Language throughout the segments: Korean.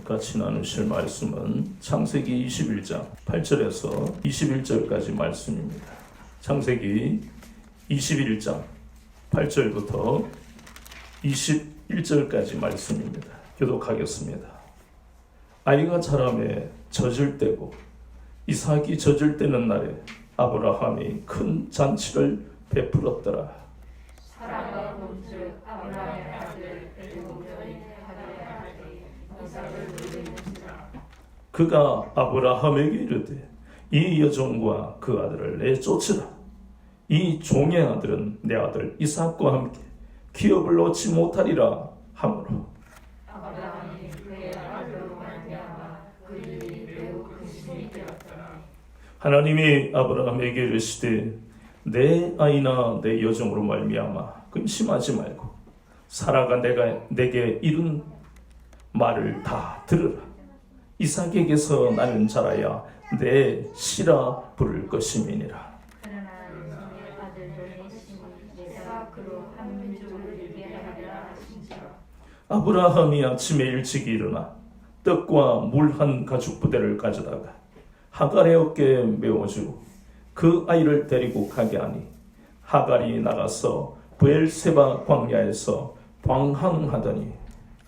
같이 나누실 말씀은 창세기 21장 8절에서 21절까지 말씀입니다. 창세기 21장 8절부터 21절까지 말씀입니다. 교독하겠습니다. 아이가 자라매 젖을 때고 이삭이 젖을 때는 날에 아브라함이 큰 잔치를 베풀었더라. 사라가 본즉 아브라함의 아들 엘고더의 하갈의 이삭을 누리는지라. 그가 아브라함에게 이르되 이 여종과 그 아들을 내쫓으라. 이 종의 아들은 내 아들 이삭과 함께 기업을 얻지 못하리라 하므로 아브라함이 그의 아들로 말미암아 그 일이 매우 큰 신이 되었더라. 하나님이 아브라함에게 이르시되 내 아이나 내 여종으로 말미암아 근심하지 말고 사라가 내게 이룬 말을 다 들으라. 이삭에게서 나는 자라야 내 씨라 부를 것임이니라. 그러나 그의 아들도 내심이 내가 그로 한 민족을 이루게 하리라 하신지라. 아브라함이 아침에 일찍 일어나 떡과 물 한 가죽 부대를 가져다가 하갈의 어깨에 메워주고 그 아이를 데리고 가게 하니 하갈이 나가서 브엘세바 광야에서 방황하더니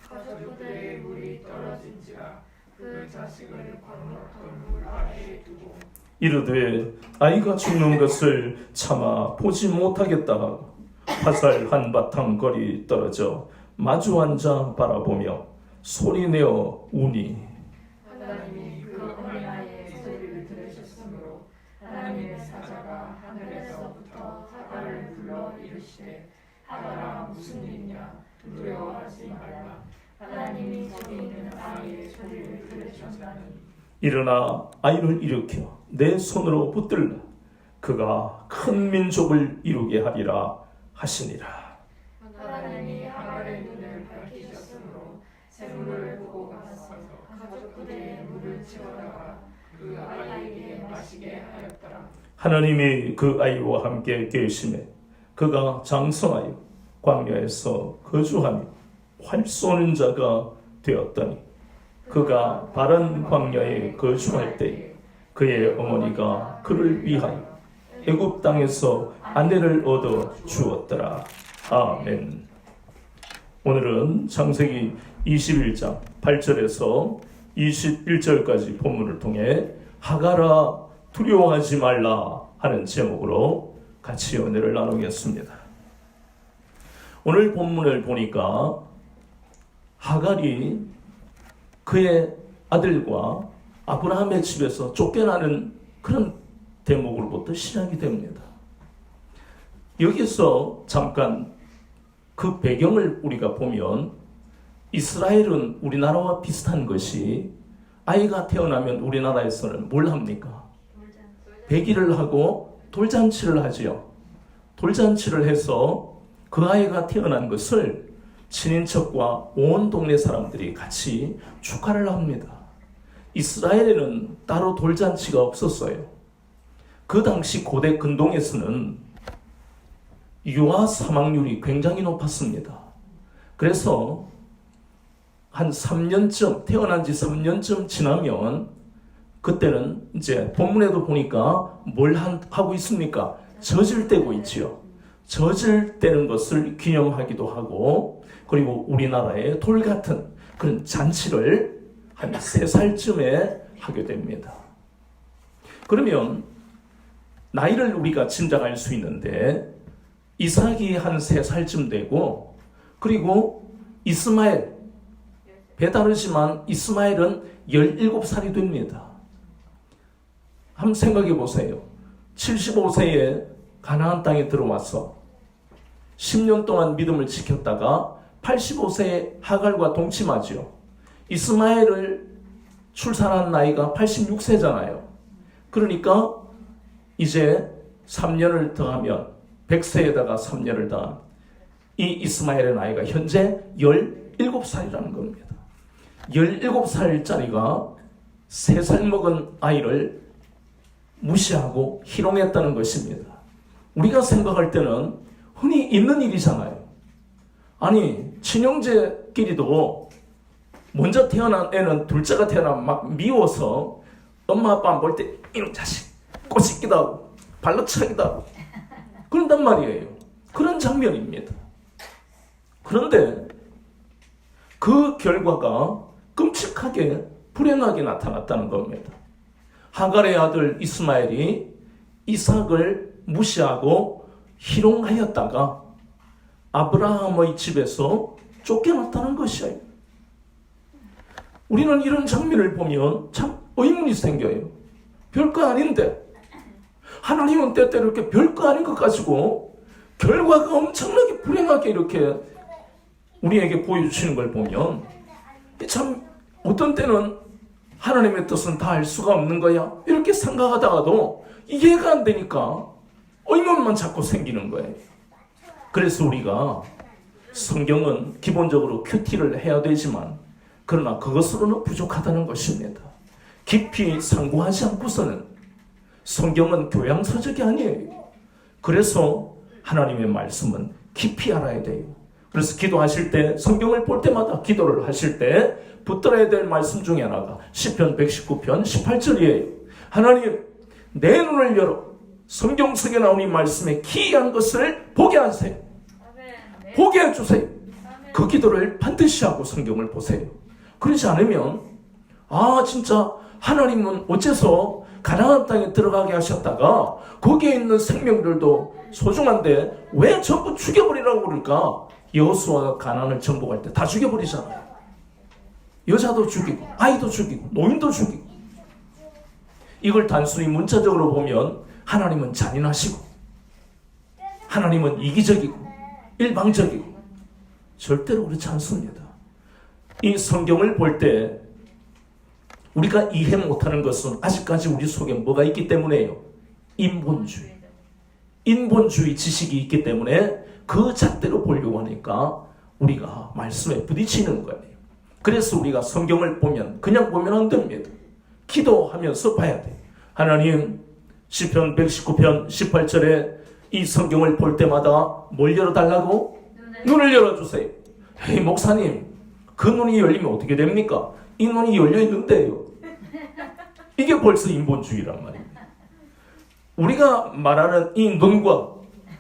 가죽부대에 물이 떨어진지라. 그 자식을 광역한 물 아래에 두고 이르되 아이가 죽는 것을 차마 보지 못하겠다 하고 화살 한 바탕 거리 떨어져 마주 앉아 바라보며 소리내어 우니 하나님이 그 어린아이의 소리를 들으셨으므로 하나님의 사자가 하늘에서부터 하갈을 불러 이르시되 하갈아 무슨 일이냐 두려워하지 말라. 하나님이 저기 있는 아이의 소리를 들으셨나니. 일어나 아이를 일으켜 내 손으로 붙들라. 그가 큰 민족을 이루게 하리라 하시니라. 하나님이 하갈의 눈을 밝히셨으므로 샘물을 보고 가서 가죽부대에 물을 채워다가 그 아이에게 마시게 하였더라. 하나님이 그 아이와 함께 계시매 그가 장성하여 광야에서 거주하며 활 쏘는 자가 되었더니 그가 바른 광야에 거주할 때 그의 어머니가 그를 위하여 애굽 땅에서 아내를 얻어 주었더라. 아멘. 오늘은 창세기 21장 8절에서 21절까지 본문을 통해 하갈아 두려워하지 말라 하는 제목으로 같이 은혜를 나누겠습니다. 오늘 본문을 보니까 하갈이 그의 아들과 아브라함의 집에서 쫓겨나는 그런 대목으로부터 시작이 됩니다. 여기서 잠깐 그 배경을 우리가 보면 이스라엘은 우리나라와 비슷한 것이 아이가 태어나면 우리나라에서는 뭘 합니까? 배기를 하고 돌잔치를 하지요. 돌잔치를 해서 그 아이가 태어난 것을 친인척과 온 동네 사람들이 같이 축하를 합니다. 이스라엘에는 따로 돌잔치가 없었어요. 그 당시 고대 근동에서는 유아 사망률이 굉장히 높았습니다. 그래서 한 3년쯤, 태어난 지 3년쯤 지나면 그때는 이제 본문에도 보니까 뭘 하고 있습니까? 젖을 떼고 있지요. 젖을 떼는 것을 기념하기도 하고, 그리고 우리나라의 돌 같은 그런 잔치를 한 3살쯤에 하게 됩니다. 그러면 나이를 우리가 짐작할 수 있는데 이삭이 한 3살쯤 되고, 그리고 이스마엘, 배다르지만 이스마엘은 17살이 됩니다. 한번 생각해 보세요. 75세에 가나안 땅에 들어와서 10년 동안 믿음을 지켰다가 85세에 하갈과 동침하죠. 이스마엘을 출산한 나이가 86세잖아요. 그러니까 이제 3년을 더하면 100세에다가 3년을 더하면 이 이스마엘의 나이가 현재 17살이라는 겁니다. 17살짜리가 3살 먹은 아이를 무시하고 희롱했다는 것입니다. 우리가 생각할 때는 흔히 있는 일이잖아요. 아니, 친형제끼리도 먼저 태어난 애는 둘째가 태어나면 막 미워서 엄마 아빠 안 볼 때 이놈 자식 꼬집기도 하고 발로 차기도 하고 그런단 말이에요. 그런 장면입니다. 그런데 그 결과가 끔찍하게 불행하게 나타났다는 겁니다. 하갈의 아들 이스마엘이 이삭을 무시하고 희롱하였다가 아브라함의 집에서 쫓겨났다는 것이에요. 우리는 이런 장면을 보면 참 의문이 생겨요. 별거 아닌데 하나님은 때때로 이렇게 별거 아닌 것 가지고 결과가 엄청나게 불행하게 이렇게 우리에게 보여주시는 걸 보면 참 어떤 때는 하나님의 뜻은 다 알 수가 없는 거야 이렇게 생각하다가도 이해가 안 되니까 의문만 자꾸 생기는 거예요. 그래서 우리가 성경은 기본적으로 큐티를 해야 되지만 그러나 그것으로는 부족하다는 것입니다. 깊이 상고하지 않고서는 성경은 교양서적이 아니에요. 그래서 하나님의 말씀은 깊이 알아야 돼요. 그래서 기도하실 때 성경을 볼 때마다 기도를 하실 때 붙들어야 될 말씀 중에 하나가 시편 119편 18절이에요. 하나님 내 눈을 열어 성경 속에 나온 이 말씀의 기이한 것을 보게 하세요. 보게 해주세요. 그 기도를 반드시 하고 성경을 보세요. 그렇지 않으면 진짜 하나님은 어째서 가나안 땅에 들어가게 하셨다가 거기에 있는 생명들도 소중한데 왜 전부 죽여버리라고 그럴까? 여호수아가 가나안을 정복할 때 다 죽여버리잖아요. 여자도 죽이고 아이도 죽이고 노인도 죽이고. 이걸 단순히 문자적으로 보면 하나님은 잔인하시고 하나님은 이기적이고 일방적이고 절대로 그렇지 않습니다. 이 성경을 볼 때 우리가 이해 못하는 것은 아직까지 우리 속에 뭐가 있기 때문에요. 인본주의 지식이 있기 때문에 그 잣대로 보려고 하니까 우리가 말씀에 부딪히는 거예요. 그래서 우리가 성경을 보면 그냥 보면 안 됩니다. 기도하면서 봐야 돼요. 하나님 시편 119편 18절에 이 성경을 볼 때마다 뭘 열어달라고? 눈을 열어주세요. 헤이 목사님 그 눈이 열리면 어떻게 됩니까? 이 눈이 열려있는데요. 이게 벌써 인본주의란 말입니다. 우리가 말하는 이 눈과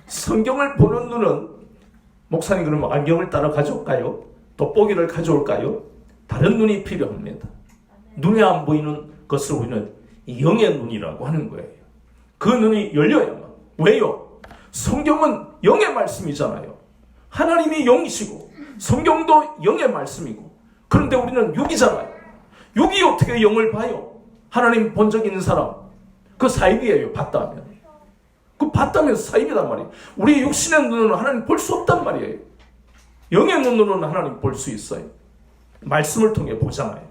성경을 보는 눈은 목사님 그러면 안경을 따라 가져올까요? 돋보기를 가져올까요? 다른 눈이 필요합니다. 눈에 안 보이는 것을 우리는 영의 눈이라고 하는 거예요. 그 눈이 열려야만. 왜요? 성경은 영의 말씀이잖아요. 하나님이 영이시고 성경도 영의 말씀이고 그런데 우리는 육이잖아요. 육이 어떻게 영을 봐요? 하나님 본 적 있는 사람 그 사입이에요. 봤다면 그 봤다면 사입이란 말이에요. 우리 육신의 눈으로는 하나님 볼 수 없단 말이에요. 영의 눈으로는 하나님 볼 수 있어요. 말씀을 통해 보잖아요.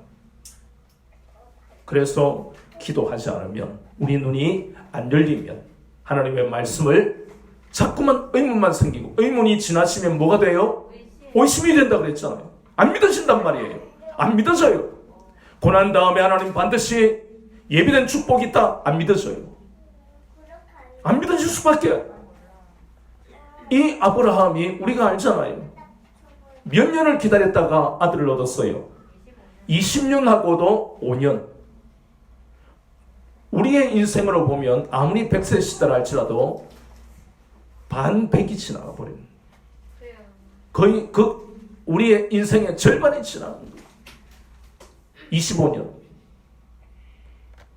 그래서 기도하지 않으면 우리 눈이 안 열리면 하나님의 말씀을 자꾸만 의문만 생기고 의문이 지나치면 뭐가 돼요? 의심이 된다 그랬잖아요. 안 믿어진단 말이에요. 안 믿어져요. 고난 다음에 하나님 반드시 예비된 축복이 있다. 안 믿어져요. 안 믿어질 수밖에. 이 아브라함이 우리가 알잖아요. 몇 년을 기다렸다가 아들을 얻었어요. 20년하고도 5년. 우리의 인생으로 보면 아무리 100세 시대라 할지라도 반백이 지나가 버리는 거의 우리의 인생의 절반이 지나가는 거예요. 25년.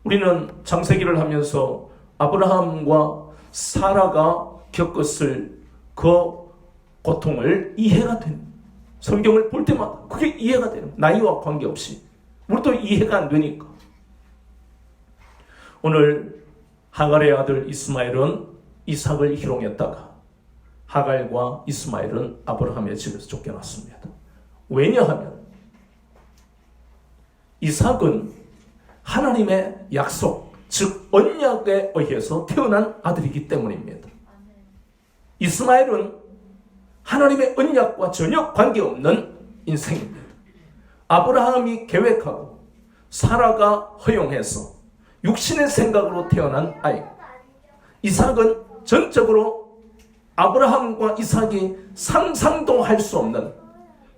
우리는 창세기를 하면서 아브라함과 사라가 겪었을 그 고통을 이해가 되는 성경을 볼 때마다 그게 이해가 되는 나이와 관계없이 우리도 이해가 안 되니까 오늘 하갈의 아들 이스마엘은 이삭을 희롱했다가 하갈과 이스마엘은 아브라함의 집에서 쫓겨났습니다. 왜냐하면 이삭은 하나님의 약속, 즉 언약에 의해서 태어난 아들이기 때문입니다. 이스마엘은 하나님의 언약과 전혀 관계없는 인생입니다. 아브라함이 계획하고 사라가 허용해서 육신의 생각으로 태어난 아이. 이삭은 전적으로 아브라함과 이삭이 상상도 할 수 없는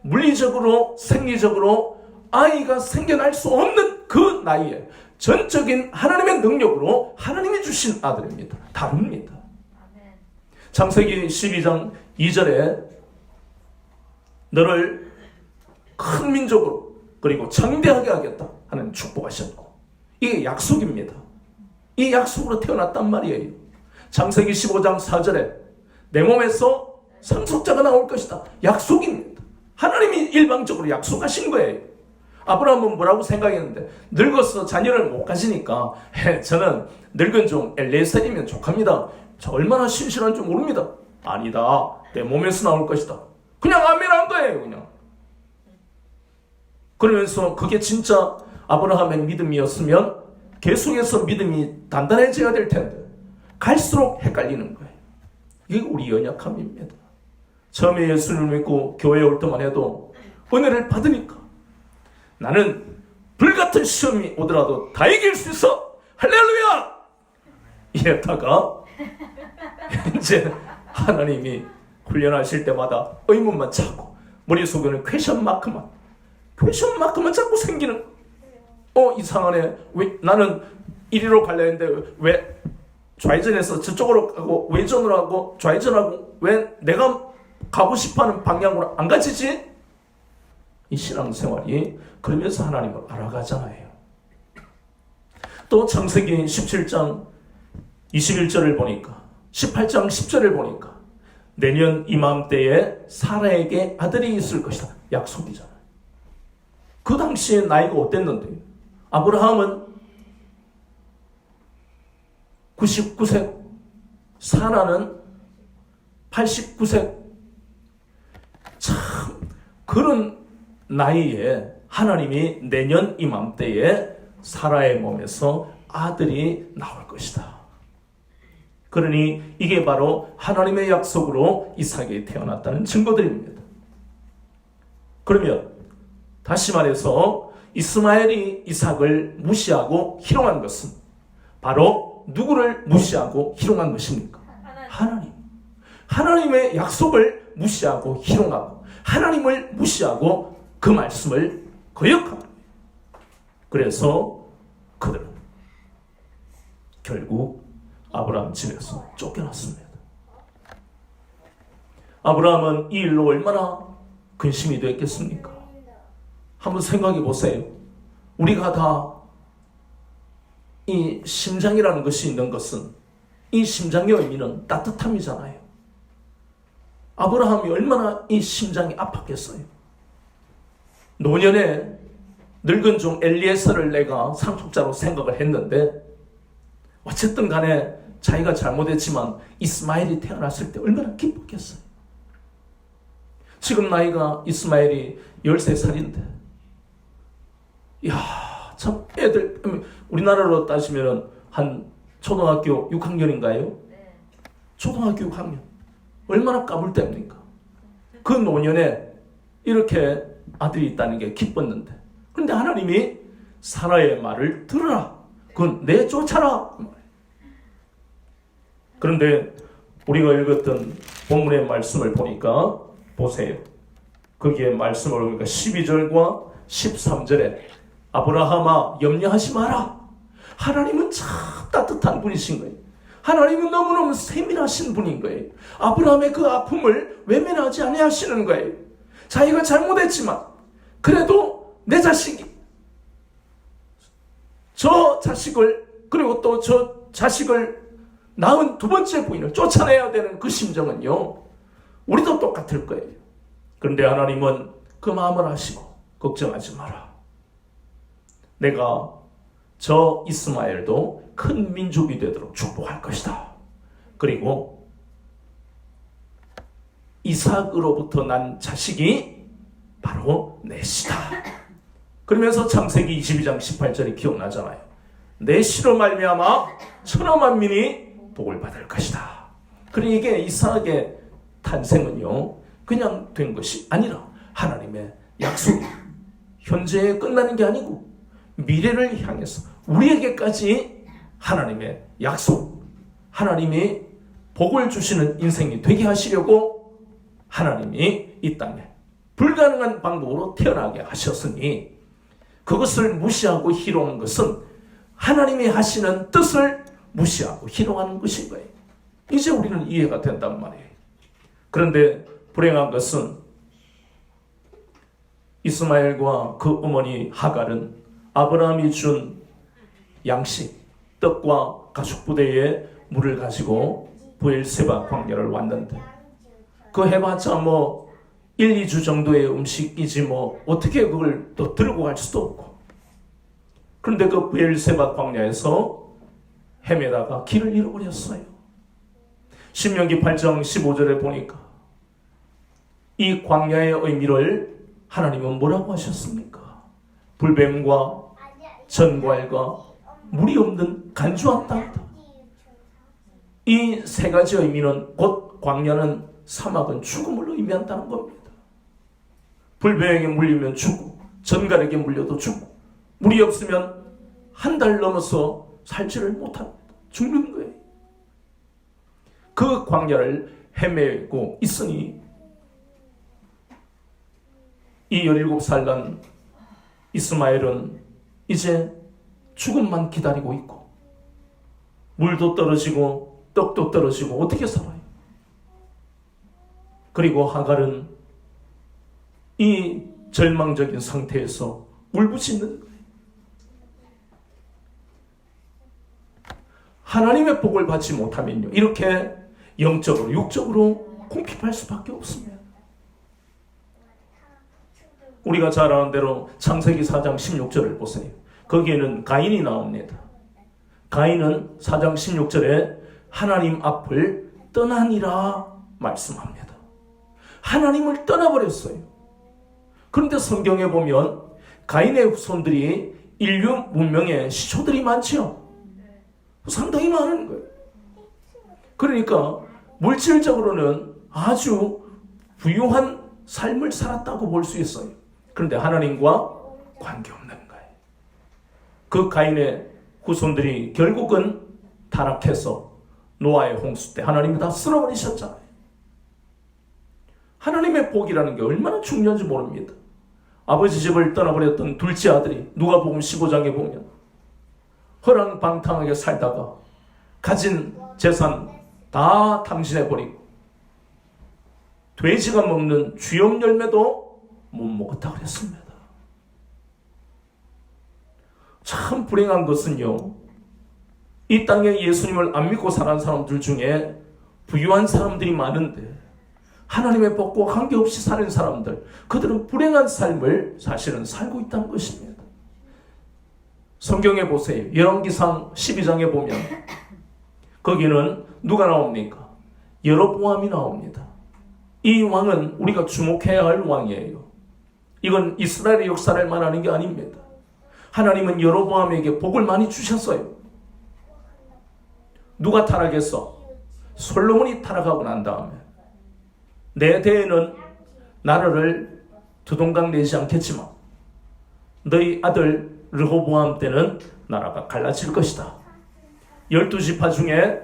물리적으로 생리적으로 아이가 생겨날 수 없는 그 나이에 전적인 하나님의 능력으로 하나님이 주신 아들입니다. 다릅니다. 아멘. 창세기 12장 2절에 너를 큰 민족으로 그리고 창대하게 하겠다 하는 축복하셨고, 이게 약속입니다. 이 약속으로 태어났단 말이에요. 창세기 15장 4절에 내 몸에서 상속자가 나올 것이다. 약속입니다. 하나님이 일방적으로 약속하신 거예요. 아브라함은 뭐라고 생각했는데, 늙어서 자녀를 못 가지니까 저는 늙은 종 엘리에셀이면 족합니다. 저 얼마나 신실한 줄 모릅니다. 아니다. 내 몸에서 나올 것이다. 그냥 아멘한 거예요. 그냥. 그러면서 그게 진짜 아브라함의 믿음이었으면 계속해서 믿음이 단단해져야 될 텐데 갈수록 헷갈리는 거예요. 이게 우리 연약함입니다. 처음에 예수를 믿고 교회에 올 때만 해도 은혜를 받으니까 나는 불같은 시험이 오더라도 다 이길 수 있어. 할렐루야! 이랬다가 이제 하나님이 훈련하실 때마다 의문만 찾고 머릿속에는 퀘션 마크만 자꾸 생기는, 이상하네. 왜 나는 이리로 가려 했는데 왜 좌회전해서 저쪽으로 가고 외전으로 하고 좌회전하고 왜 내가 가고 싶어하는 방향으로 안 가지지? 이 신앙생활이 그러면서 하나님을 알아가잖아요. 또 창세기 17장 21절을 보니까 18장 10절을 보니까 내년 이맘때에 사라에게 아들이 있을 것이다. 약속이잖아요. 그 당시에 나이가 어땠는데요? 아브라함은 99세, 사라는 89세. 참 그런 나이에 하나님이 내년 이맘때에 사라의 몸에서 아들이 나올 것이다. 그러니 이게 바로 하나님의 약속으로 이삭이 태어났다는 증거들입니다. 그러면 다시 말해서 이스마엘이 이삭을 무시하고 희롱한 것은 바로 누구를 무시하고 희롱한 것입니까? 하나님. 하나님의 약속을 무시하고 희롱하고 하나님을 무시하고 그 말씀을 거역합니다. 그래서 그들은 결국 아브라함 집에서 쫓겨났습니다. 아브라함은 이 일로 얼마나 근심이 됐겠습니까? 한번 생각해 보세요. 우리가 다 이 심장이라는 것이 있는 것은 이 심장의 의미는 따뜻함이잖아요. 아브라함이 얼마나 이 심장이 아팠겠어요. 노년에 늙은 종 엘리에셀을 내가 상속자로 생각을 했는데 어쨌든 간에 자기가 잘못했지만 이스마엘이 태어났을 때 얼마나 기뻤겠어요. 지금 나이가 이스마엘이 13살인데 이야 참 애들 우리나라로 따지면 한 초등학교 6학년인가요? 네. 초등학교 6학년 얼마나 까불 때입니까? 그 노년에 이렇게 아들이 있다는 게 기뻤는데 그런데 하나님이 사라의 말을 들으라. 그건 내쫓아라. 그런데 우리가 읽었던 본문의 말씀을 보니까 보세요. 거기에 말씀을 보니까 12절과 13절에 아브라함아 염려하지 마라. 하나님은 참 따뜻한 분이신 거예요. 하나님은 너무너무 세밀하신 분인 거예요. 아브라함의 그 아픔을 외면하지 아니하시는 거예요. 자기가 잘못했지만 그래도 내 자식이 저 자식을 그리고 또 저 자식을 낳은 두 번째 부인을 쫓아내야 되는 그 심정은요 우리도 똑같을 거예요. 그런데 하나님은 그 마음을 아시고 걱정하지 마라. 내가 저 이스마엘도 큰 민족이 되도록 축복할 것이다. 그리고 이삭으로부터 난 자식이 바로 넷이다. 그러면서 창세기 22장 18절이 기억나잖아요. 넷이로 말미암아 천하만민이 복을 받을 것이다. 그러니 이게 이삭의 탄생은요 그냥 된 것이 아니라 하나님의 약속이 현재에 끝나는 게 아니고 미래를 향해서 우리에게까지 하나님의 약속, 하나님이 복을 주시는 인생이 되게 하시려고 하나님이 이 땅에 불가능한 방법으로 태어나게 하셨으니 그것을 무시하고 희롱한 것은 하나님이 하시는 뜻을 무시하고 희롱하는 것인 거예요. 이제 우리는 이해가 된단 말이에요. 그런데 불행한 것은 이스마엘과 그 어머니 하갈은 아브라함이 준 양식, 떡과 가축부대에 물을 가지고 브엘세바 광야를 왔는데 그 해봤자 뭐 1, 2주 정도의 음식이지 뭐 어떻게 그걸 또 들고 갈 수도 없고. 그런데 그 브엘세바 광야에서 헤매다가 길을 잃어버렸어요. 신명기 8장 15절에 보니까 이 광야의 의미를 하나님은 뭐라고 하셨습니까? 불뱀과 전갈과 물이 없는 간주한 땅이다. 이 세 가지 의미는 곧 광야는 사막은 죽음을 의미한다는 겁니다. 불뱀에게 물리면 죽고 전갈에게 물려도 죽고 물이 없으면 한 달 넘어서 살지를 못합니다. 죽는 거예요. 그 광야를 헤매고 있으니 이 17살 난 이스마엘은 이제 죽음만 기다리고 있고 물도 떨어지고 떡도 떨어지고 어떻게 살아요? 그리고 하갈은 이 절망적인 상태에서 울부짖는 거예요. 하나님의 복을 받지 못하면요 이렇게 영적으로 육적으로 궁핍할 수밖에 없습니다. 우리가 잘 아는 대로 창세기 4장 16절을 보세요. 거기에는 가인이 나옵니다. 가인은 4장 16절에 하나님 앞을 떠나니라 말씀합니다. 하나님을 떠나버렸어요. 그런데 성경에 보면 가인의 후손들이 인류 문명의 시초들이 많죠. 상당히 많은 거예요. 그러니까 물질적으로는 아주 부유한 삶을 살았다고 볼 수 있어요. 그런데 하나님과 관계없는 거예요. 그 가인의 후손들이 결국은 타락해서 노아의 홍수 때 하나님이 다 쓸어버리셨잖아요. 하나님의 복이라는 게 얼마나 중요한지 모릅니다. 아버지 집을 떠나버렸던 둘째 아들이 누가복음 15장에 보면 허랑방탕하게 살다가 가진 재산 다 탕진해버리고 돼지가 먹는 쥐염 열매도 못 먹었다 그랬습니다. 참 불행한 것은요, 이 땅에 예수님을 안 믿고 살아온 사람들 중에 부유한 사람들이 많은데 하나님의 복과 관계없이 사는 사람들, 그들은 불행한 삶을 사실은 살고 있다는 것입니다. 성경에 보세요. 열왕기상 12장에 보면 거기는 누가 나옵니까? 여로보암이 나옵니다. 이 왕은 우리가 주목해야 할 왕이에요. 이건 이스라엘의 역사를 말하는 게 아닙니다. 하나님은 여로보암에게 복을 많이 주셨어요. 누가 타락했어? 솔로몬이 타락하고 난 다음에 내 대에는 나라를 두동강 내지 않겠지만 너희 아들 르호보암 때는 나라가 갈라질 것이다. 12지파 중에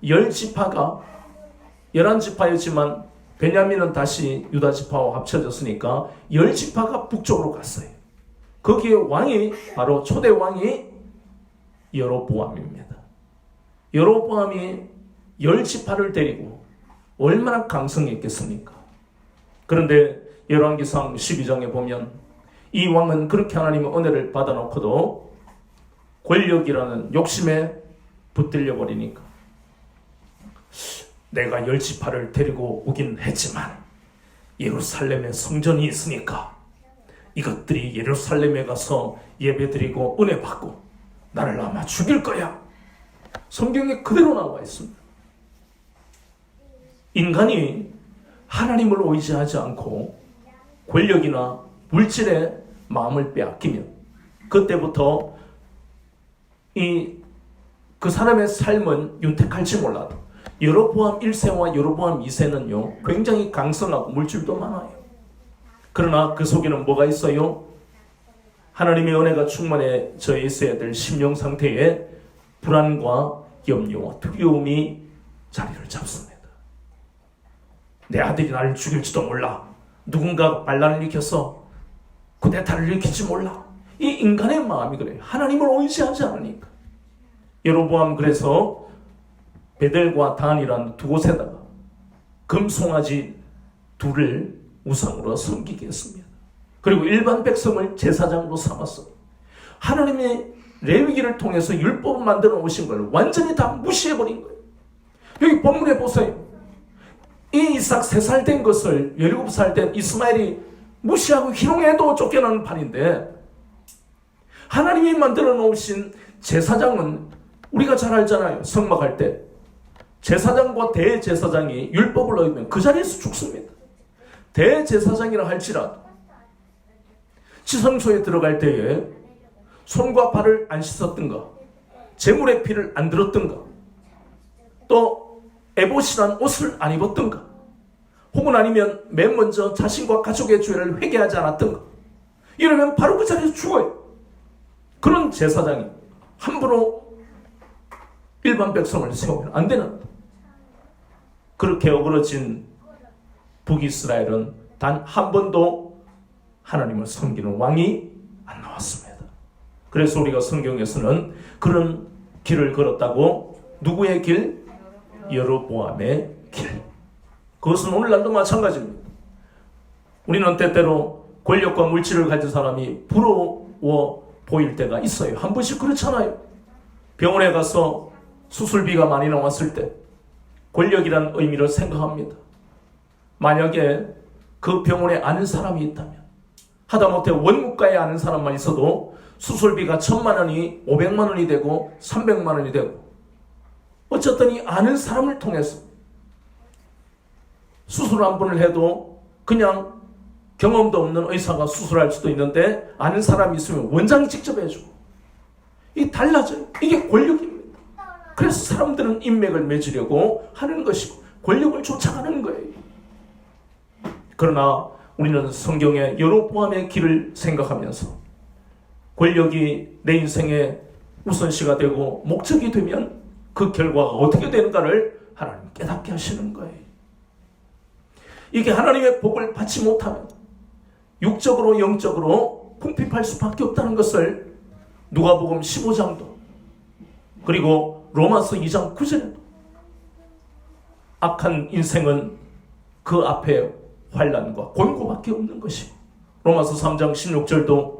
10지파가 11지파였지만 베냐민은 다시 유다지파와 합쳐졌으니까 10지파가 북쪽으로 갔어요. 거기에 왕이 바로 초대 왕이 여로보암입니다. 여로보암이 10지파를 데리고 얼마나 강성했겠습니까? 그런데 열왕기상 12장에 보면 이 왕은 그렇게 하나님의 은혜를 받아놓고도 권력이라는 욕심에 붙들려 버리니까 내가 10지파를 데리고 오긴 했지만 예루살렘에 성전이 있으니까 이것들이 예루살렘에 가서 예배드리고 은혜 받고 나를 아마 죽일 거야. 성경에 그대로 나와 있습니다. 인간이 하나님을 의지하지 않고 권력이나 물질에 마음을 빼앗기면 그때부터 그 사람의 삶은 윤택할지 몰라도 여로보암 1세와 여로보암 2세는요 굉장히 강성하고 물질도 많아요. 그러나 그 속에는 뭐가 있어요? 하나님의 은혜가 충만해져 있어야 될 심령 상태에 불안과 염려와 두려움이 자리를 잡습니다. 내 아들이 나를 죽일지도 몰라. 누군가 반란을 일으켜서 쿠데타를 일으킬지 몰라. 이 인간의 마음이 그래요. 하나님을 의지하지 않으니까. 여로보암 그래서 베델과 단이란 두 곳에다가 금송아지 둘을 우상으로 섬기게 했습니다. 그리고 일반 백성을 제사장으로 삼았어. 하나님의 레위기를 통해서 율법을 만들어 오신 걸 완전히 다 무시해버린 거예요. 여기 본문에 보세요. 이 이삭 3살 된 것을 17살 된 이스마엘이 무시하고 희롱해도 쫓겨나는 판인데, 하나님이 만들어 놓으신 제사장은 우리가 잘 알잖아요. 성막할 때 제사장과 대제사장이 율법을 어기면 그 자리에서 죽습니다. 대제사장이라 할지라도 지성소에 들어갈 때에 손과 발을 안 씻었던가, 제물의 피를 안 들었던가, 또 에봇이란 옷을 안 입었던가, 혹은 아니면 맨 먼저 자신과 가족의 죄를 회개하지 않았던가, 이러면 바로 그 자리에서 죽어요. 그런 제사장이 함부로 일반 백성을 세우면 안 되는, 그렇게 어그러진 북이스라엘은 단 한 번도 하나님을 섬기는 왕이 안 나왔습니다. 그래서 우리가 성경에서는 그런 길을 걸었다고. 누구의 길? 여로보암의 길. 그것은 오늘날도 마찬가지입니다. 우리는 때때로 권력과 물질을 가진 사람이 부러워 보일 때가 있어요. 한 번씩 그렇잖아요. 병원에 가서 수술비가 많이 나왔을 때 권력이란 의미를 생각합니다. 만약에 그 병원에 아는 사람이 있다면, 하다못해 원무과에 아는 사람만 있어도 수술비가 1,000만 원이 500만 원이 되고 300만 원이 되고, 어쨌든 이 아는 사람을 통해서 수술 한 번을 해도 그냥 경험도 없는 의사가 수술할 수도 있는데, 아는 사람이 있으면 원장이 직접 해주고, 이게 달라져요. 이게 권력입니다. 그래서 사람들은 인맥을 맺으려고 하는 것이고 권력을 쫓아가는 거예요. 그러나 우리는 성경의 여로보암의 길을 생각하면서 권력이 내 인생의 우선시가 되고 목적이 되면 그 결과가 어떻게 되는가를 하나님 깨닫게 하시는 거예요. 이게 하나님의 복을 받지 못하면 육적으로 영적으로 궁핍할 수밖에 없다는 것을 누가복음 15장도, 그리고 로마서 2장 9절에도 악한 인생은 그 앞에 환난과 곤고밖에 없는 것이, 로마서 3장 16절도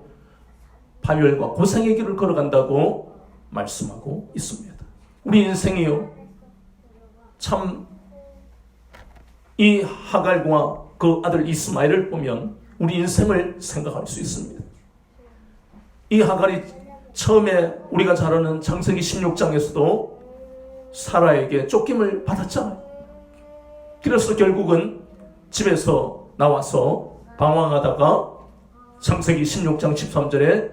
파멸과 고생의 길을 걸어간다고 말씀하고 있습니다. 우리 인생이요, 참 이 하갈과 그 아들 이스마엘을 보면 우리 인생을 생각할 수 있습니다. 이 하갈이 처음에 우리가 잘 아는 창세기 16장에서도 사라에게 쫓김을 받았잖아요. 그래서 결국은 집에서 나와서 방황하다가 창세기 16장 13절에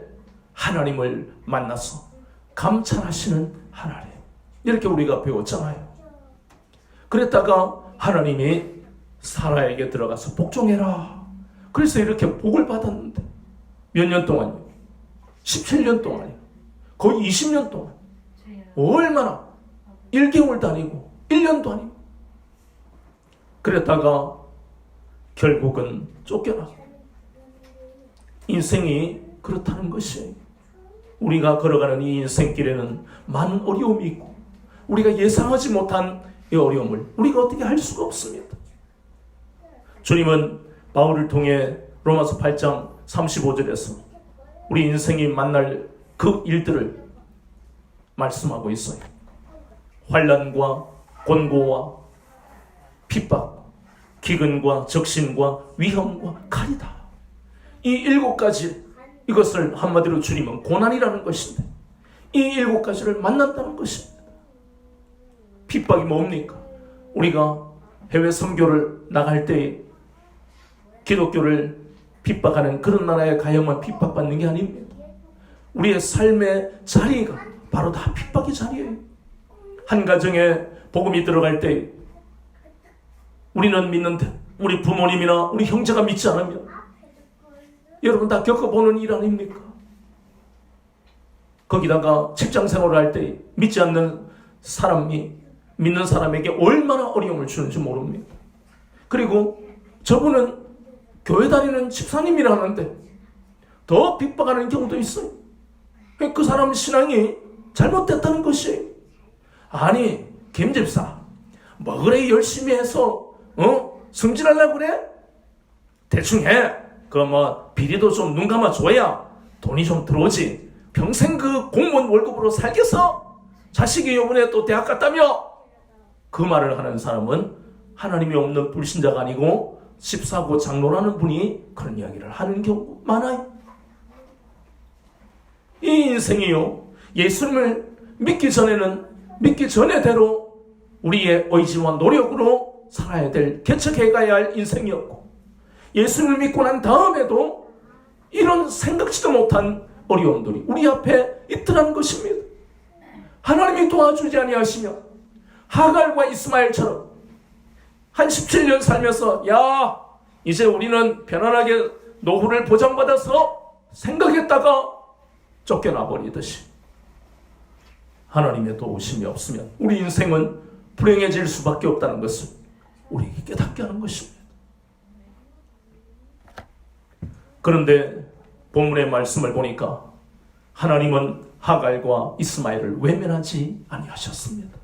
하나님을 만나서 감찰하시는 하나님, 이렇게 우리가 배웠잖아요. 그랬다가 하나님이 사라에게 들어가서 복종해라, 그래서 이렇게 복을 받았는데 몇 년 동안요? 17년 동안이요. 거의 20년 동안. 얼마나? 1개월도 아니고 1년도 아니고. 그랬다가 결국은 쫓겨나고. 인생이 그렇다는 것이에요. 우리가 걸어가는 이 인생길에는 많은 어려움이 있고, 우리가 예상하지 못한 이 어려움을 우리가 어떻게 할 수가 없습니다. 주님은 바울을 통해 로마서 8장 35절에서 우리 인생이 만날 그 일들을 말씀하고 있어요. 환난과 곤고와 핍박, 기근과 적신과 위험과 칼이다. 이 7가지, 이것을 한마디로 주님은 고난이라는 것인데, 이 7가지를 만난다는 것입니다. 핍박이 뭡니까? 우리가 해외 선교를 나갈 때 기독교를 핍박하는 그런 나라에 가야만 핍박받는 게 아닙니다. 우리의 삶의 자리가 바로 다 핍박의 자리예요. 한 가정에 복음이 들어갈 때 우리는 믿는데 우리 부모님이나 우리 형제가 믿지 않으면 여러분 다 겪어보는 일 아닙니까? 거기다가 직장 생활을 할 때 믿지 않는 사람이 믿는 사람에게 얼마나 어려움을 주는지 모릅니다. 그리고 저분은 교회 다니는 집사님이라 하는데 더 핍박하는 경우도 있어요. 그 사람 신앙이 잘못됐다는 것이. 아니 김 집사 뭐 그래 열심히 해서 승진하려고 그래? 대충 해. 그 뭐 비리도 좀 눈 감아 줘야 돈이 좀 들어오지. 평생 그 공무원 월급으로 살겠어? 자식이 이번에 또 대학 갔다며? 그 말을 하는 사람은 하나님이 없는 불신자가 아니고 14고 장로라는 분이 그런 이야기를 하는 경우 많아요. 이 인생이요, 예수님을 믿기 전에대로 우리의 의지와 노력으로 살아야 될, 개척해 가야 할 인생이었고, 예수님을 믿고 난 다음에도 이런 생각지도 못한 어려움들이 우리 앞에 있더라는 것입니다. 하나님이 도와주지 아니하시며 하갈과 이스마엘처럼 한 17년 살면서 야 이제 우리는 편안하게 노후를 보장받아서 생각했다가 쫓겨나 버리듯이 하나님의 도우심이 없으면 우리 인생은 불행해질 수밖에 없다는 것을 우리에게 깨닫게 하는 것입니다. 그런데 본문의 말씀을 보니까 하나님은 하갈과 이스마엘을 외면하지 아니하셨습니다.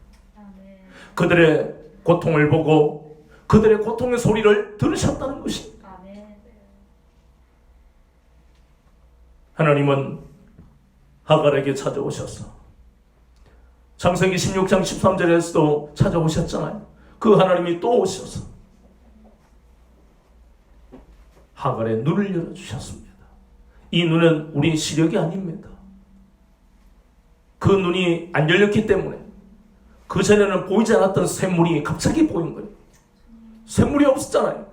그들의 고통을 보고 그들의 고통의 소리를 들으셨다는 것입니다. 하나님은 하갈에게 찾아오셔서 창세기 16장 13절에서도 찾아오셨잖아요. 그 하나님이 또 오셔서 하갈의 눈을 열어주셨습니다. 이 눈은 우리 시력이 아닙니다. 그 눈이 안 열렸기 때문에 그전에는 보이지 않았던 샘물이 갑자기 보인 거예요. 샘물이 없었잖아요.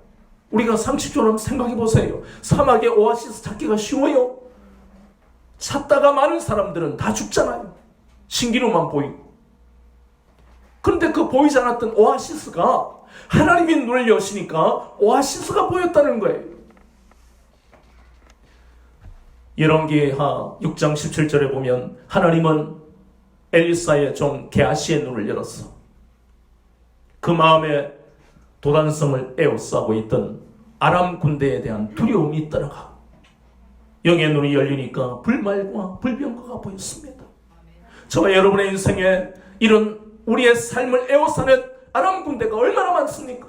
우리가 상식적으로 한번 생각해 보세요. 사막에 오아시스 찾기가 쉬워요? 찾다가 많은 사람들은 다 죽잖아요. 신기루만 보이고. 그런데 그 보이지 않았던 오아시스가 하나님이 눈을 여시니까 오아시스가 보였다는 거예요. 열왕기하 6장 17절에 보면 하나님은 엘리사의 종 게하시의 눈을 열었어. 그 마음에 도단성을 에워싸고 있던 아람 군대에 대한 두려움이 있더라가. 영의 눈이 열리니까 불말과 불병거가 보였습니다. 저와 여러분의 인생에 이런 우리의 삶을 에워싸는 아람 군대가 얼마나 많습니까?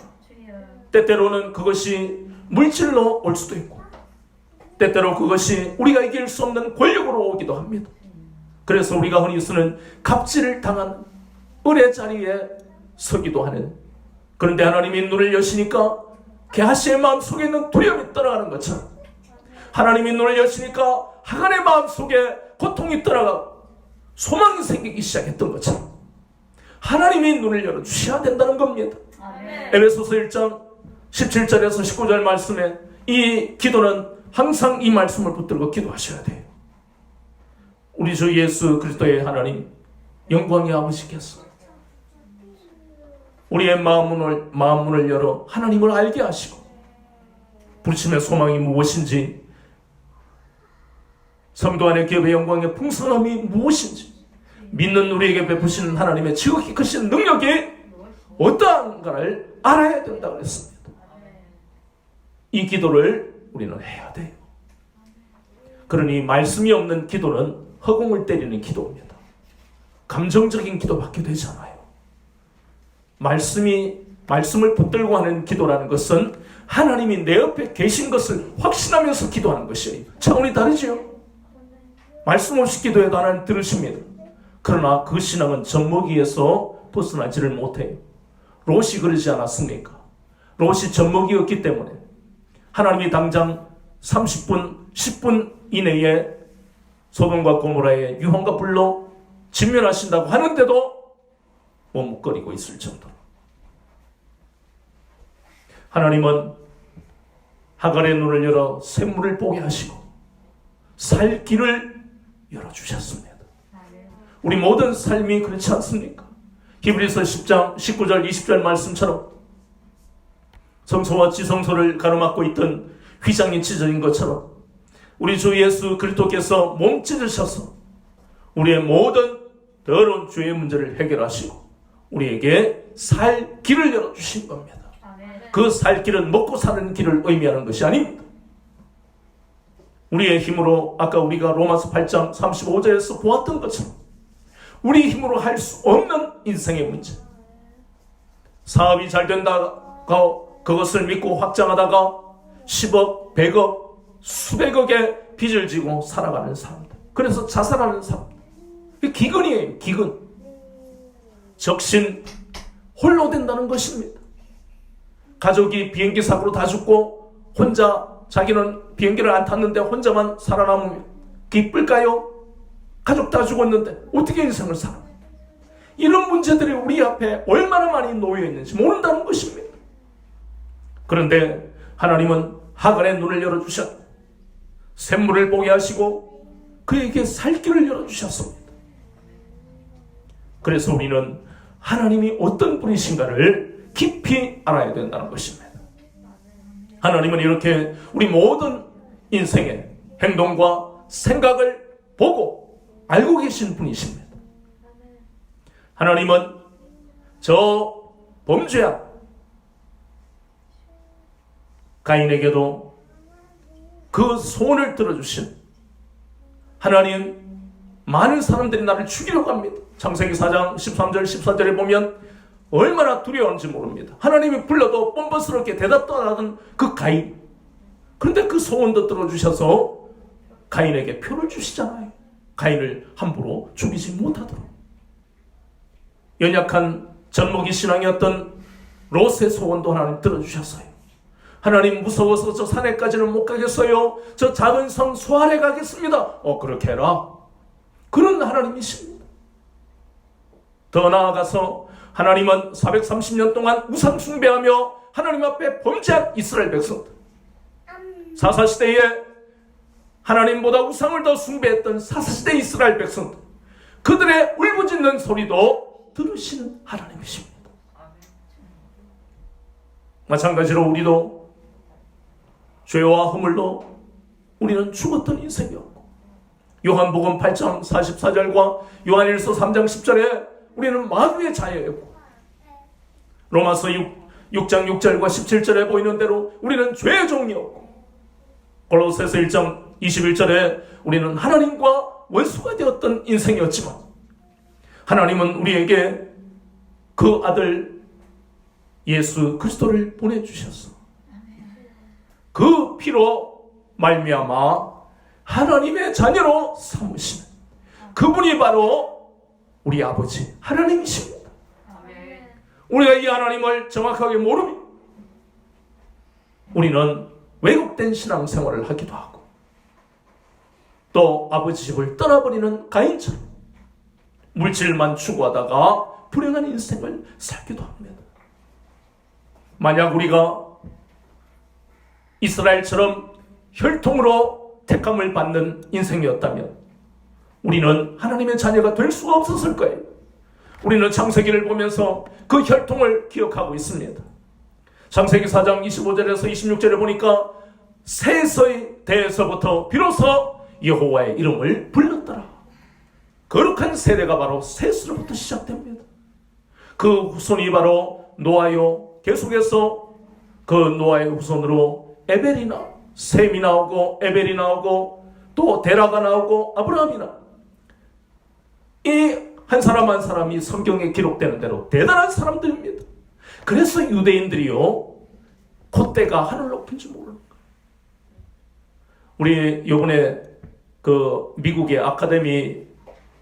때때로는 그것이 물질로 올 수도 있고 때때로 그것이 우리가 이길 수 없는 권력으로 오기도 합니다. 그래서 우리가 흔히 쓰는 갑질을 당한 을의 자리에 서기도 하는, 그런데 하나님이 눈을 여시니까 게하시의 마음속에 있는 두려움이 떠나가는 것처럼 하나님이 눈을 여시니까 하갈의 마음속에 고통이 떠나가 소망이 생기기 시작했던 것처럼 하나님이 눈을 열어주셔야 된다는 겁니다. 에베소서 1장 17절에서 19절 말씀에 이 기도는 항상 이 말씀을 붙들고 기도하셔야 돼요. 우리 주 예수 그리스도의 하나님 영광의 아버지께서 우리의 마음 문을 열어 하나님을 알게 하시고 부르심의 소망이 무엇인지, 성도 안의 기업의 영광의 풍성함이 무엇인지, 믿는 우리에게 베푸시는 하나님의 지극히 크신 능력이 어떠한가를 알아야 된다고 했습니다. 이 기도를 우리는 해야 돼요. 그러니 말씀이 없는 기도는 허공을 때리는 기도입니다. 감정적인 기도밖에 되지 않아요. 말씀을 붙들고 하는 기도라는 것은 하나님이 내 옆에 계신 것을 확신하면서 기도하는 것이에요. 차원이 다르지요. 말씀 없이 기도해도 하나님 들으십니다. 그러나 그 신앙은 젖먹이에서 벗어나지를 못해요. 롯이 그러지 않았습니까? 롯이 젖먹이였기 때문에 하나님이 당장 30분, 10분 이내에 소돔과 고모라의 유황과 불로 진멸하신다고 하는데도 머뭇거리고 있을 정도로 하나님은 하갈의 눈을 열어 샘물을 보게 하시고 살 길을 열어주셨습니다. 우리 모든 삶이 그렇지 않습니까? 히브리서 10장 19절 20절 말씀처럼 성소와 지성소를 가로막고 있던 휘장이 찢어진 것처럼 우리 주 예수 그리스도께서 몸 찢으셔서 우리의 모든 더러운 죄의 문제를 해결하시고 우리에게 살 길을 열어주신 겁니다. 그 살 길은 먹고 사는 길을 의미하는 것이 아닙니다. 우리의 힘으로 아까 우리가 로마서 8장 35절에서 보았던 것처럼 우리 힘으로 할 수 없는 인생의 문제, 사업이 잘 된다고 그것을 믿고 확장하다가 10억, 100억, 수백억의 빚을 지고 살아가는 사람들, 그래서 자살하는 사람들, 기근이에요. 기근. 적신 홀로 된다는 것입니다. 가족이 비행기 사고로 다 죽고 혼자, 자기는 비행기를 안 탔는데 혼자만 살아남으면 기쁠까요? 가족 다 죽었는데 어떻게 인생을 살아? 이런 문제들이 우리 앞에 얼마나 많이 놓여 있는지 모른다는 것입니다. 그런데 하나님은 하갈의 눈을 열어주셨고 샘물을 보게 하시고 그에게 살 길을 열어주셨습니다. 그래서 우리는 하나님이 어떤 분이신가를 깊이 알아야 된다는 것입니다. 하나님은 이렇게 우리 모든 인생의 행동과 생각을 보고 알고 계신 분이십니다. 하나님은 저 범죄한 가인에게도 그 소원을 들어주신 하나님, 많은 사람들이 나를 죽이려고 합니다. 창세기 4장 13절 14절에 보면 얼마나 두려웠는지 모릅니다. 하나님이 불러도 뻔뻔스럽게 대답도 안 하던 그 가인, 그런데 그 소원도 들어주셔서 가인에게 표를 주시잖아요. 가인을 함부로 죽이지 못하도록. 연약한 젖먹이 신앙이었던 롯의 소원도 하나님 들어주셨어요. 하나님, 무서워서 저 산에까지는 못 가겠어요. 저 작은 성 수알에 가겠습니다. 그렇게 해라. 그런 하나님이십니다. 더 나아가서 하나님은 430년 동안 우상 숭배하며 하나님 앞에 범죄한 이스라엘 백성들, 사사시대에 하나님보다 우상을 더 숭배했던 사사시대 이스라엘 백성들, 그들의 울부짖는 소리도 들으시는 하나님이십니다. 마찬가지로 우리도 죄와 허물로 우리는 죽었던 인생이었고, 요한복음 8장 44절과 요한일서 3장 10절에 우리는 마귀의 자녀였고, 로마서 6장 6절과 17절에 보이는 대로 우리는 죄의 종이었고, 골로새서 1장 21절에 우리는 하나님과 원수가 되었던 인생이었지만 하나님은 우리에게 그 아들 예수 그리스도를 보내주셨어. 그 피로 말미암아 하나님의 자녀로 삼으시는 그분이 바로 우리 아버지 하나님이십니다. 우리가 이 하나님을 정확하게 모르면 우리는 왜곡된 신앙생활을 하기도 하고, 또 아버지 집을 떠나버리는 가인처럼 물질만 추구하다가 불행한 인생을 살기도 합니다. 만약 우리가 이스라엘처럼 혈통으로 택함을 받는 인생이었다면 우리는 하나님의 자녀가 될 수가 없었을 거예요. 우리는 창세기를 보면서 그 혈통을 기억하고 있습니다. 창세기 4장 25절에서 26절에 보니까 셋의 대에서부터 비로소 여호와의 이름을 불렀더라. 거룩한 세대가 바로 셋으로부터 시작됩니다. 그 후손이 바로 노아요. 계속해서 그 노아의 후손으로 에벨이 나오고, 셈이 나오고, 에벨이 나오고, 또 데라가 나오고, 아브라함이 나오고, 이 한 사람 한 사람이 성경에 기록되는 대로 대단한 사람들입니다. 그래서 유대인들이요, 콧대가 하늘 높은 줄 모르는 거예요. 우리 요번에 그 미국의 아카데미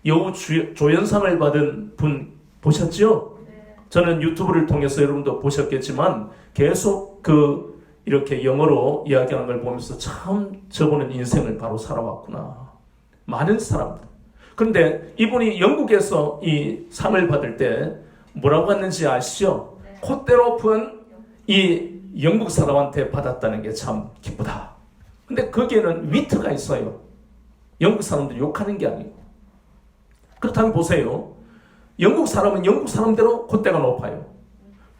여우 조연상을 받은 분 보셨죠? 저는 유튜브를 통해서 여러분도 보셨겠지만 계속 이렇게 영어로 이야기하는 걸 보면서 참 저분은 인생을 바로 살아왔구나. 많은 사람들. 그런데 이분이 영국에서 이 상을 받을 때 뭐라고 했는지 아시죠? 콧대 높은 이 영국 사람한테 받았다는 게 참 기쁘다. 근데 거기에는 위트가 있어요. 영국 사람들이 욕하는 게 아니고. 그렇다면 보세요. 영국 사람은 영국 사람대로 콧대가 높아요.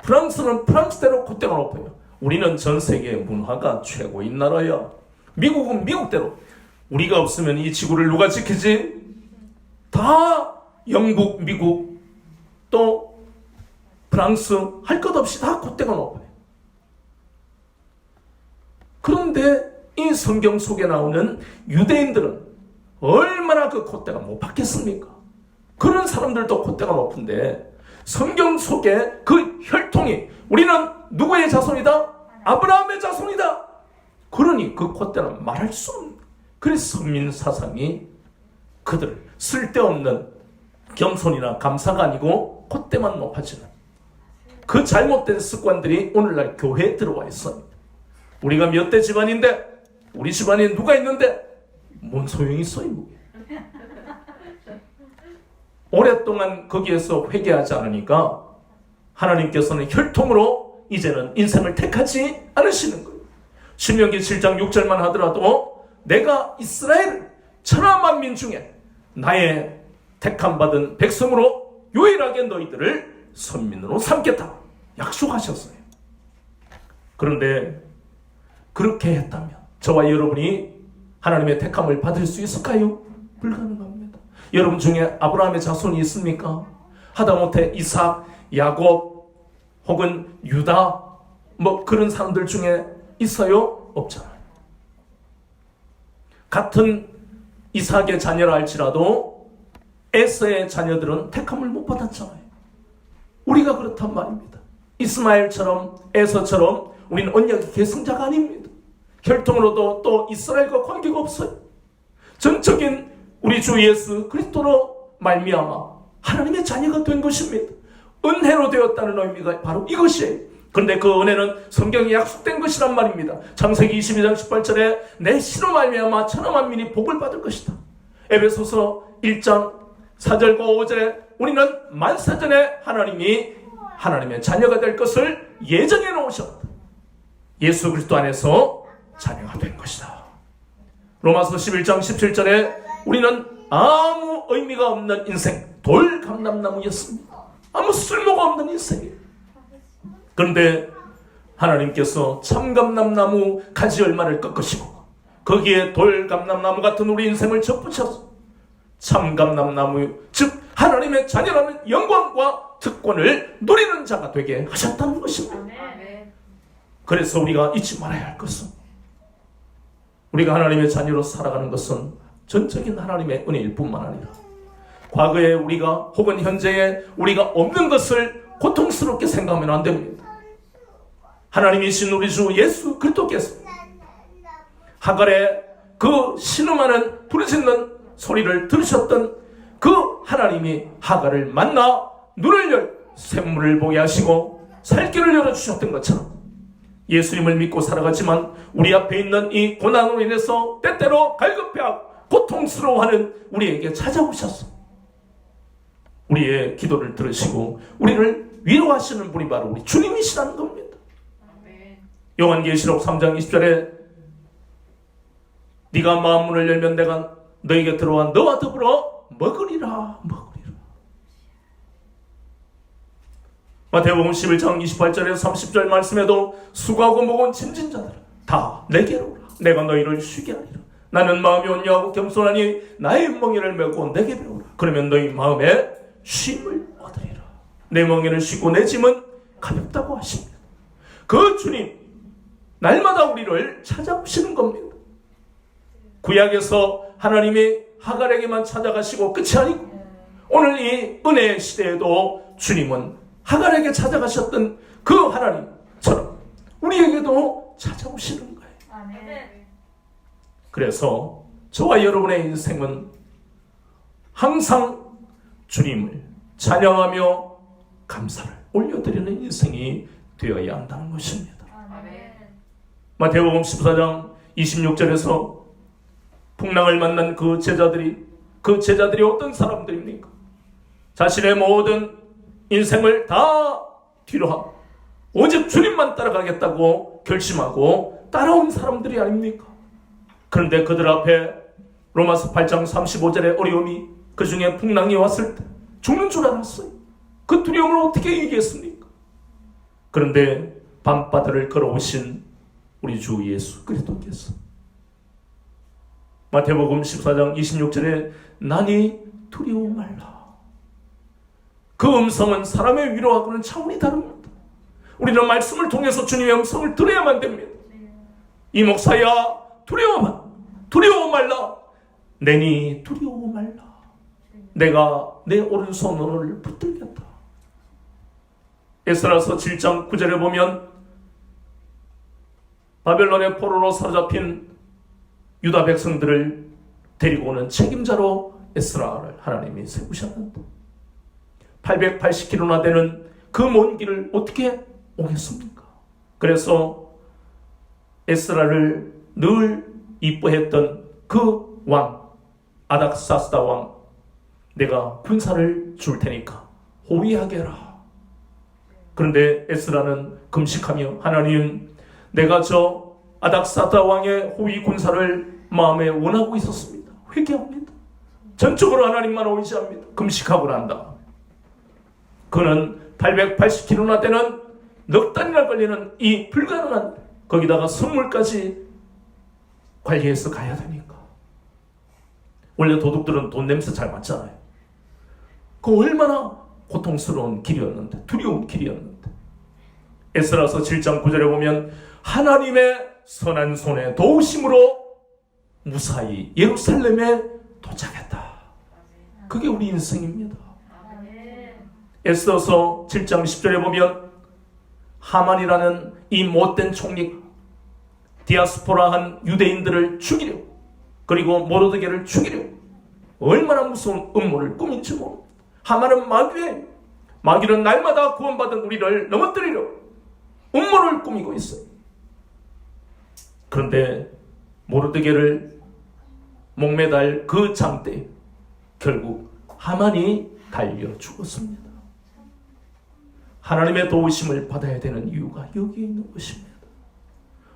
프랑스는 프랑스대로 콧대가 높아요. 우리는 전 세계 문화가 최고인 나라야. 미국은 미국대로. 우리가 없으면 이 지구를 누가 지키지? 다 영국, 미국, 또 프랑스 할 것 없이 다 콧대가 높아요. 그런데 이 성경 속에 나오는 유대인들은 얼마나 그 콧대가 높았겠습니까? 그런 사람들도 콧대가 높은데 성경 속에 그 혈통이 우리는 누구의 자손이다? 아브라함의 자손이다. 그러니 그 콧대는 말할 수 없는, 그래서 선민 사상이 그들을 쓸데없는 겸손이나 감사가 아니고 콧대만 높아지는 그 잘못된 습관들이 오늘날 교회에 들어와 있어요. 우리가 몇 대 집안인데, 우리 집안에 누가 있는데 뭔 소용이 있어요? 오랫동안 거기에서 회개하지 않으니까 하나님께서는 혈통으로 이제는 인생을 택하지 않으시는 거예요. 신명기 7장 6절만 하더라도 내가 이스라엘을 천하 만민 중에 나의 택함받은 백성으로 유일하게 너희들을 선민으로 삼겠다 약속하셨어요. 그런데 그렇게 했다면 저와 여러분이 하나님의 택함을 받을 수 있을까요? 불가능합니다. 여러분 중에 아브라함의 자손이 있습니까? 하다못해 이삭, 야곱 혹은 유다 뭐 그런 사람들 중에 있어요? 없잖아요. 같은 이삭의 자녀라 할지라도 에서의 자녀들은 택함을 못 받았잖아요. 우리가 그렇단 말입니다. 이스마엘처럼 에서처럼 우리는 언약의 계승자가 아닙니다. 혈통으로도 또 이스라엘과 관계가 없어요. 전적인 우리 주 예수 그리스도로 말미암아 하나님의 자녀가 된 것입니다. 은혜로 되었다는 의미가 바로 이것이에요. 그런데 그 은혜는 성경에 약속된 것이란 말입니다. 창세기 22장 18절에 내 씨로 말미암아 천하 만민이 복을 받을 것이다. 에베소서 1장 4절과 5절에 우리는 만세전에 하나님이 하나님의 자녀가 될 것을 예정해 놓으셨다. 예수 그리스도 안에서 자녀가 된 것이다. 로마서 11장 17절에 우리는 아무 의미가 없는 인생, 돌감람나무였습니다. 아무 쓸모가 없는 인생이에요. 그런데 하나님께서 참감람나무 가지 얼마를 꺾으시고 거기에 돌감람나무 같은 우리 인생을 접붙여서 참감람나무, 즉 하나님의 자녀라는 영광과 특권을 누리는 자가 되게 하셨다는 것입니다. 그래서 우리가 잊지 말아야 할 것은, 우리가 하나님의 자녀로 살아가는 것은 전적인 하나님의 은혜일 뿐만 아니라 과거에 우리가 혹은 현재에 우리가 없는 것을 고통스럽게 생각하면 안 됩니다. 하나님이신 우리 주 예수 그리스도께서 하갈의 그 신음하는 부르짖는 소리를 들으셨던 그 하나님이 하갈을 만나 눈을 열 샘물을 보게 하시고 살 길을 열어주셨던 것처럼 예수님을 믿고 살아가지만 우리 앞에 있는 이 고난으로 인해서 때때로 갈급해하고 고통스러워하는 우리에게 찾아오셔서 우리의 기도를 들으시고 우리를 위로하시는 분이 바로 우리 주님이시라는 겁니다. 요한계시록 3장 20절에 네가 마음문을 열면 내가 너에게 들어와 너와 더불어 먹으리라. 마태복음 11장 28절에서 30절 말씀에도 수고하고 무거운 짐진 자들 다 내게로 오라. 내가 너희를 쉬게 하리라. 나는 마음이 온유하고 겸손하니 나의 멍에를 메고 내게 배우라. 그러면 너희 마음에 쉼을 얻으리라. 내 멍에를 쉬고 내 짐은 가볍다고 하십니다. 그 주님 날마다 우리를 찾아오시는 겁니다. 구약에서 하나님이 하갈에게만 찾아가시고 끝이 아니고 오늘 이 은혜의 시대에도 주님은 하갈에게 찾아가셨던 그 하나님처럼 우리에게도 찾아오시는 거예요. 그래서 저와 여러분의 인생은 항상 주님을 찬양하며 감사를 올려드리는 인생이 되어야 한다는 것입니다. 마태복음 14장 26절에서 풍랑을 만난 그 제자들이 어떤 사람들입니까? 자신의 모든 인생을 다 뒤로 하고 오직 주님만 따라가겠다고 결심하고 따라온 사람들이 아닙니까? 그런데 그들 앞에 로마서 8장 35절의 어려움이, 그 중에 풍랑이 왔을 때 죽는 줄 알았어요. 그 두려움을 어떻게 이기겠습니까? 그런데 밤바다를 걸어오신 우리 주 예수 그리스도께서 마태복음 14장 26절에 나니 두려워 말라. 그 음성은 사람의 위로하고는 차원이 다릅니다. 우리는 말씀을 통해서 주님의 음성을 들어야만 됩니다. 이 목사야 두려워 말라. 내니 두려워 말라. 내가 내 오른손을 붙들겠다. 에스라서 7장 9절에 보면 바벨론의 포로로 사로잡힌 유다 백성들을 데리고 오는 책임자로 에스라를 하나님이 세우셨는데 880km나 되는 그 먼 길을 어떻게 오겠습니까? 그래서 에스라를 늘 이뻐했던 그 왕, 아닥사스다 왕, 내가 군사를 줄 테니까 호위하게 해라. 그런데 에스라는 금식하며 하나님, 내가 저 아닥사스다 왕의 호위 군사를 마음에 원하고 있었습니다. 회개합니다. 전적으로 하나님만 의지합니다. 금식하고 난 다음 그는 880km나 되는 넉 달이나 걸리는 이 불가능한, 거기다가 선물까지 관리해서 가야 되니까. 원래 도둑들은 돈 냄새 잘 맡잖아요. 그 얼마나 고통스러운 길이었는데, 두려운 길이었는데. 에스라서 7장 9절에 보면 하나님의 선한 손에 도우심으로 무사히 예루살렘에 도착했다. 그게 우리 인생입니다. 에스더서 7장 10절에 보면 하만이라는 이 못된 총리가 디아스포라한 유대인들을 죽이려, 그리고 모르드게를 죽이려 얼마나 무서운 음모를 꾸민지 모릅니다. 하만은 마귀예요. 마귀는 날마다 구원받은 우리를 넘어뜨리려 음모를 꾸미고 있어요. 그런데 모르드게를 목매달 그 장때 결국 하만이 달려 죽었습니다. 하나님의 도우심을 받아야 되는 이유가 여기에 있는 것입니다.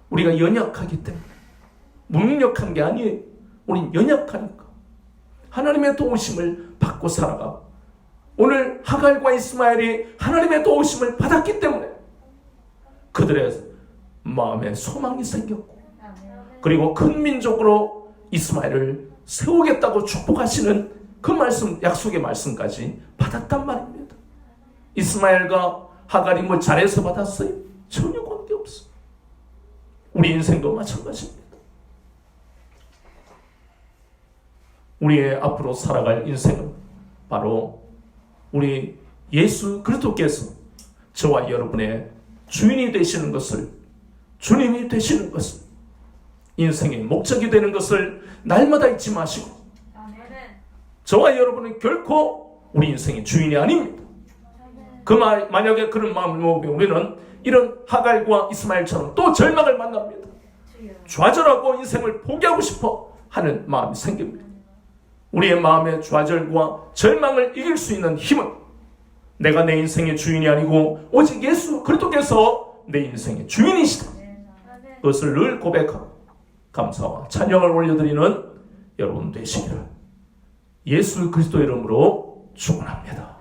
우리가 연약하기 때문에, 무능력한 게 아니에요. 우린 연약하니까 하나님의 도우심을 받고 살아가. 오늘 하갈과 이스마엘이 하나님의 도우심을 받았기 때문에 그들의 마음에 소망이 생겼고, 그리고 큰 민족으로 이스마엘을 세우겠다고 축복하시는 그 말씀, 약속의 말씀까지 받았단 말입니다. 이스마엘과 하갈이 뭐 잘해서 받았어요? 전혀 관계없어. 우리 인생도 마찬가지입니다. 우리의 앞으로 살아갈 인생은 바로 우리 예수 그리스도께서 저와 여러분의 주인이 되시는 것을, 주님이 되시는 것을, 인생의 목적이 되는 것을 날마다 잊지 마시고, 저와 여러분은 결코 우리 인생의 주인이 아닙니다. 만약에 그런 마음을 먹으면 우리는 이런 하갈과 이스마엘처럼 또 절망을 만납니다. 좌절하고 인생을 포기하고 싶어 하는 마음이 생깁니다. 우리의 마음의 좌절과 절망을 이길 수 있는 힘은 내가 내 인생의 주인이 아니고 오직 예수 그리스도께서 내 인생의 주인이시다. 그것을 늘 고백하고 감사와 찬양을 올려드리는 여러분 되시기를 예수 그리스도의 이름으로 축원합니다.